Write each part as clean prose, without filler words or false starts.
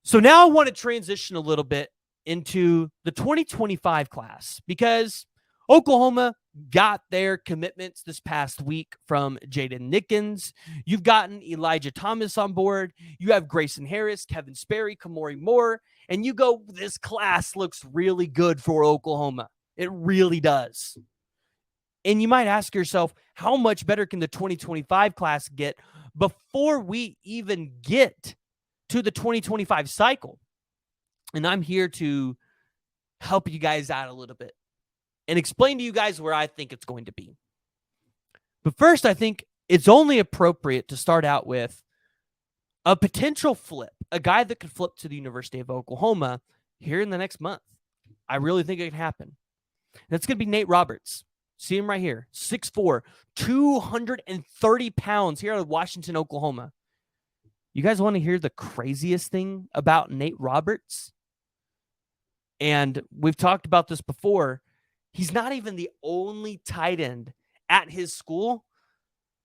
So now I want to transition a little bit into the 2025 class because Oklahoma got their commitments this past week from Jaden Nickens. You've gotten Elijah Thomas on board. You have Grayson Harris, Kevin Sperry, Kamori Moore, and you go, this class looks really good for Oklahoma. It really does. And you might ask yourself, how much better can the 2025 class get before we even get to the 2025 cycle? And I'm here to help you guys out a little bit and explain to you guys where I think it's going to be. But first, I think it's only appropriate to start out with a potential flip, a guy that could flip to the University of Oklahoma here in the next month. I really think it can happen. That's going to be Nate Roberts. See him right here, 6'4", 230 pounds here out of Washington, Oklahoma. You guys want to hear the craziest thing about Nate Roberts? And we've talked about this before. He's not even the only tight end at his school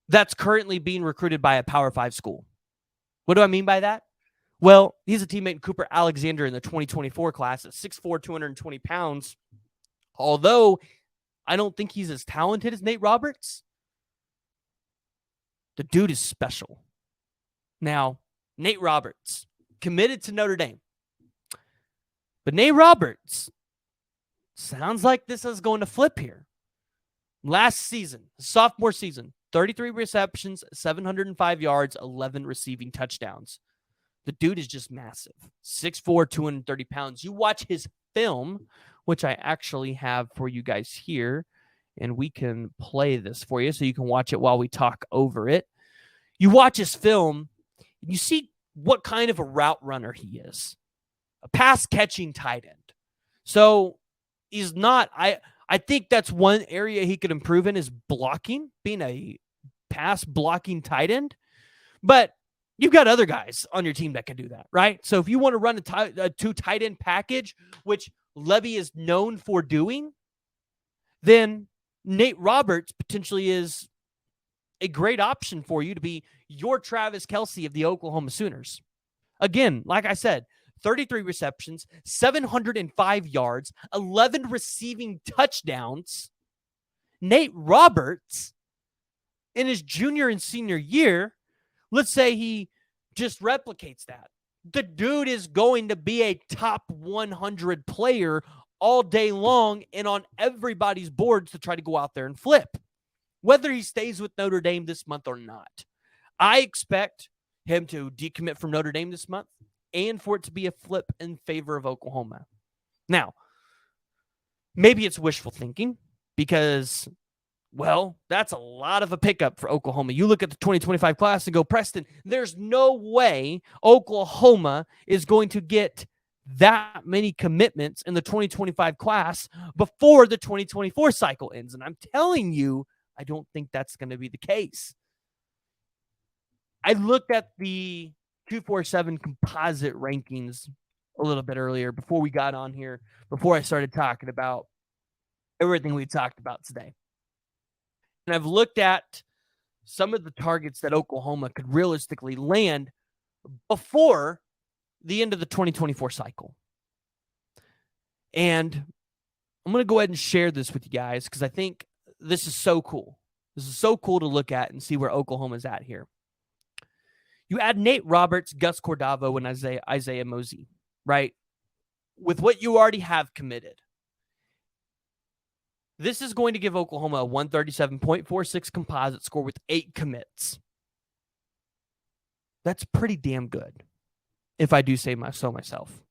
that's currently being recruited by a Power 5 school. What do I mean by that? Well, he's a teammate in Cooper Alexander in the 2024 class at 6'4", 220 pounds. Although I don't think he's as talented as Nate Roberts, the dude is special. Now, Nate Roberts, committed to Notre Dame. But Nate Roberts, sounds like this is going to flip here. Last season, sophomore season, 33 receptions, 705 yards, 11 receiving touchdowns. The dude is just massive. 6'4", 230 pounds. You watch his film, which I actually have for you guys here, and we can play this for you so you can watch it while we talk over it. You watch his film, and you see what kind of a route runner he is. A pass-catching tight end. So he's not, I think that's one area he could improve in is blocking, being a pass-blocking tight end. But you've got other guys on your team that can do that, right? So if you want to run a two tight end package, which Levy is known for doing, then Nate Roberts potentially is a great option for you to be your Travis Kelce of the Oklahoma Sooners. Again, like I said, 33 receptions, 705 yards, 11 receiving touchdowns. Nate Roberts, in his junior and senior year, let's say he just replicates that. The dude is going to be a top 100 player all day long and on everybody's boards to try to go out there and flip, whether he stays with Notre Dame this month or not. I expect him to decommit from Notre Dame this month and for it to be a flip in favor of Oklahoma. Now, maybe it's wishful thinking because, well, that's a lot of a pickup for Oklahoma. You look at the 2025 class and go, Preston, there's no way Oklahoma is going to get that many commitments in the 2025 class before the 2024 cycle ends. And I'm telling you, I don't think that's going to be the case. I looked at the 247 composite rankings a little bit earlier before we got on here, before I started talking about everything we talked about today. And I've looked at some of the targets that Oklahoma could realistically land before the end of the 2024 cycle. And I'm going to go ahead and share this with you guys because I think this is so cool. This is so cool to look at and see where Oklahoma's at here. You add Nate Roberts, Gus Cordavo, and Isaiah Mosey, right? With what you already have committed. This is going to give Oklahoma a 137.46 composite score with 8 commits. That's pretty damn good, if I do say so myself.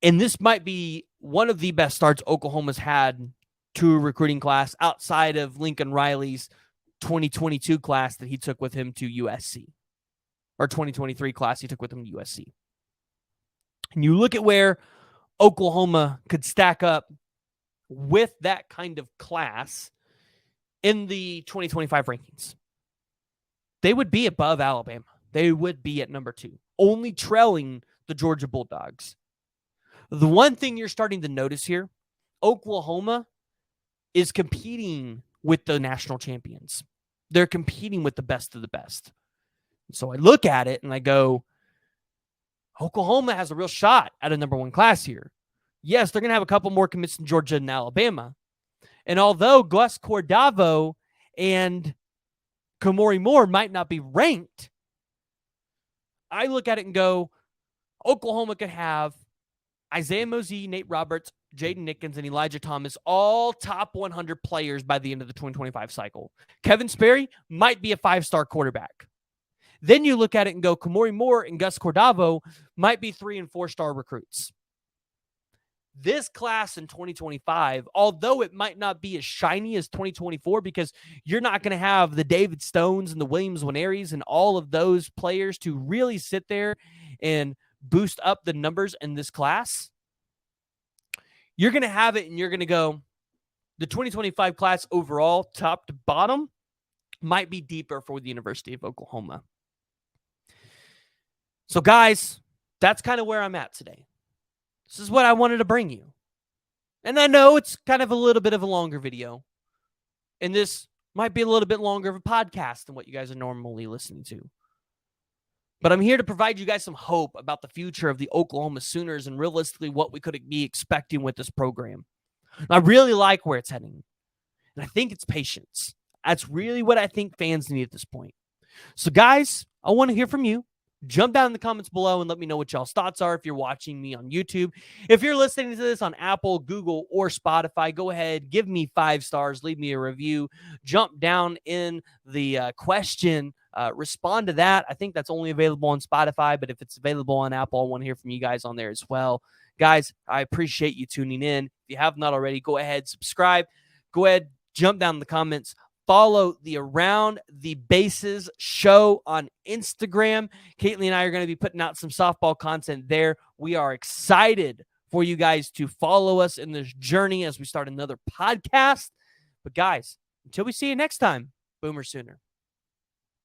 And this might be one of the best starts Oklahoma's had to a recruiting class outside of Lincoln Riley's 2022 class that he took with him to USC, or 2023 class he took with him to USC. And you look at where Oklahoma could stack up with that kind of class in the 2025 rankings. They would be above Alabama. They would be at number 2, only trailing the Georgia Bulldogs. The one thing you're starting to notice here, Oklahoma is competing with the national champions. They're competing with the best of the best. So I look at it and I go, Oklahoma has a real shot at a number one class here. Yes, they're going to have a couple more commits than Georgia and Alabama. And although Gus Cordavo and Kamori Moore might not be ranked, I look at it and go, Oklahoma could have Isaiah Mosey, Nate Roberts, Jaden Nickens, and Elijah Thomas, all top 100 players by the end of the 2025 cycle. Kevin Sperry might be a 5-star quarterback. Then you look at it and go, Kamori Moore and Gus Cordavo might be 3- and 4-star recruits. This class in 2025, although it might not be as shiny as 2024 because you're not going to have the David Stones and the Williams Nwaneris and all of those players to really sit there and boost up the numbers in this class, you're going to have it and you're going to go, the 2025 class overall, top to bottom, might be deeper for the University of Oklahoma. So, guys, that's kind of where I'm at today. This is what I wanted to bring you. And I know it's kind of a little bit of a longer video. And this might be a little bit longer of a podcast than what you guys are normally listening to. But I'm here to provide you guys some hope about the future of the Oklahoma Sooners and realistically what we could be expecting with this program. And I really like where it's heading. And I think it's patience. That's really what I think fans need at this point. So, guys, I want to hear from you. Jump down in the comments below and let me know what y'all's thoughts are if you're watching me on YouTube. If you're listening to this on Apple, Google, or Spotify, go ahead, give me 5 stars, leave me a review, jump down in the question, respond to that. I think that's only available on Spotify, but if it's available on Apple, I want to hear from you guys on there as well. Guys, I appreciate you tuning in. If you have not already, go ahead, subscribe. Go ahead, jump down in the comments. Follow the Around the Bases show on Instagram. Caitlin and I are going to be putting out some softball content there. We are excited for you guys to follow us in this journey as we start another podcast. But guys, until we see you next time, Boomer Sooner.